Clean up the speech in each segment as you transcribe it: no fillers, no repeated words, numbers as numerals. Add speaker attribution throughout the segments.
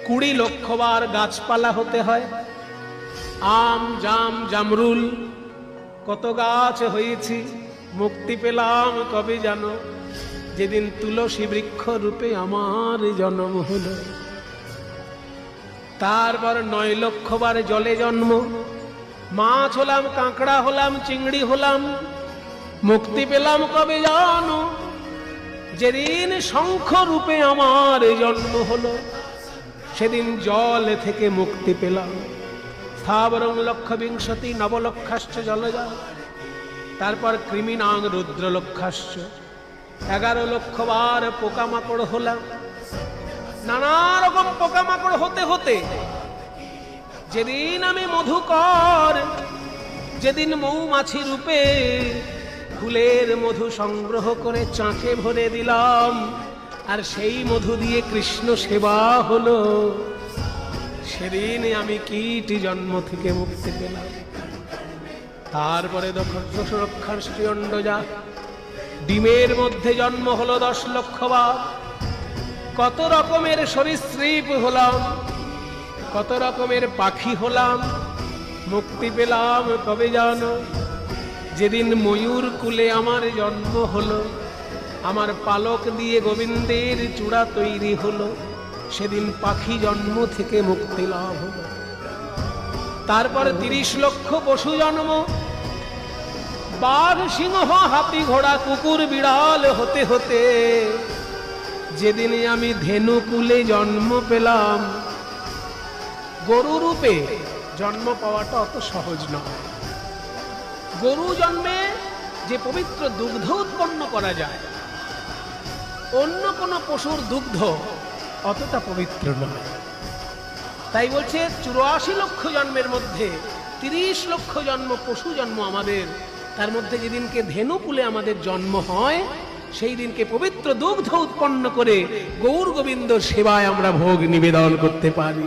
Speaker 1: 20 লক্ষ বার গাছপালা হতে হয়। আম, জাম, জামরুল কত গাছ হয়েছি, মুক্তি পেলাম কবে জানো? যেদিন তুলসী বৃক্ষ রূপে আমার জন্ম হলো। তারপর 9 লক্ষ বার জলে জন্ম, মাছ হলাম, কাঁকড়া হলাম, চিংড়ি হলাম, মুক্তি পেলাম কবে জানো? যেদিন শঙ্খ রূপে আমার জন্ম হলো, সেদিন জল থেকে মুক্তি পেলাম। স্থাবরং লক্ষ বিংশতি নবলক্ষাশ্চ জলজা। তারপর কৃমিনাং রুদ্র লক্ষাশ্চ, 11 লক্ষ বার পোকামাকড় হলাম। নানা রকম পোকামাকড় হতে হতে যেদিন আমি মধুকর, যেদিন মৌমাছি রূপে ফুলের মধু সংগ্রহ করে চাঁকে ভরে দিলাম, আর সেই মধু দিয়ে কৃষ্ণ সেবা হলো, সেদিন আমি কীট জন্ম থেকে মুক্তি পেলাম। তারপরে দশরক্ষাশ্চি অণ্ডজা, ডিমের মধ্যে জন্ম হলো 10 লক্ষ বার। কত রকমের সরীসৃপ হলাম, কত রকমের পাখি হলাম, মুক্তি পেলাম কবে জানো? যেদিন ময়ূর কুলে আমার জন্ম হলো, আমার পালক দিয়ে গোবিন্দের চূড়া তৈরি হলো, সেদিন পাখি জন্ম থেকে মুক্তি লাভ হলো। তারপর 30 লক্ষ পশু জন্ম, বাঘ, সিংহ, হাতি, ঘোড়া, কুকুর, বিড়াল হতে হতে যেদিনে আমি ধেনু কুলে জন্ম পেলাম। গরু রূপে জন্ম পাওয়াটা অত সহজ নয়। গরু জন্মে যে পবিত্র দুগ্ধ উৎপন্ন করা যায়, অন্য কোনো পশুর দুগ্ধ অতটা পবিত্র নয়। তাই বলছে 84 লক্ষ জন্মের মধ্যে 30 লক্ষ জন্ম পশু জন্ম আমাদের, তার মধ্যে যেদিনকে ধেনুকুলে আমাদের জন্ম হয়, সেই দিনকে পবিত্র দুগ্ধ উৎপন্ন করে গৌর গোবিন্দ সেবায় আমরা ভোগ নিবেদন করতে পারি।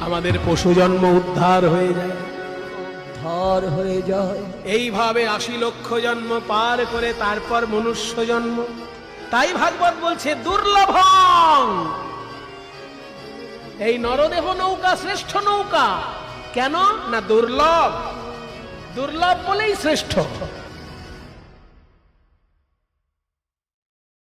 Speaker 1: আমাদের পশু জন্ম উদ্ধার হয়ে যায়,
Speaker 2: উদ্ধার হয়ে যায়।
Speaker 1: এইভাবে 80 লক্ষ জন্ম পার করে তারপর মনুষ্য জন্ম। তাই ভাগবত বলছে দুর্লভং, এই নরদেহ নৌকা শ্রেষ্ঠ নৌকা। কেন না? দুর্লভ, দুর্লভ বলেই শ্রেষ্ঠ।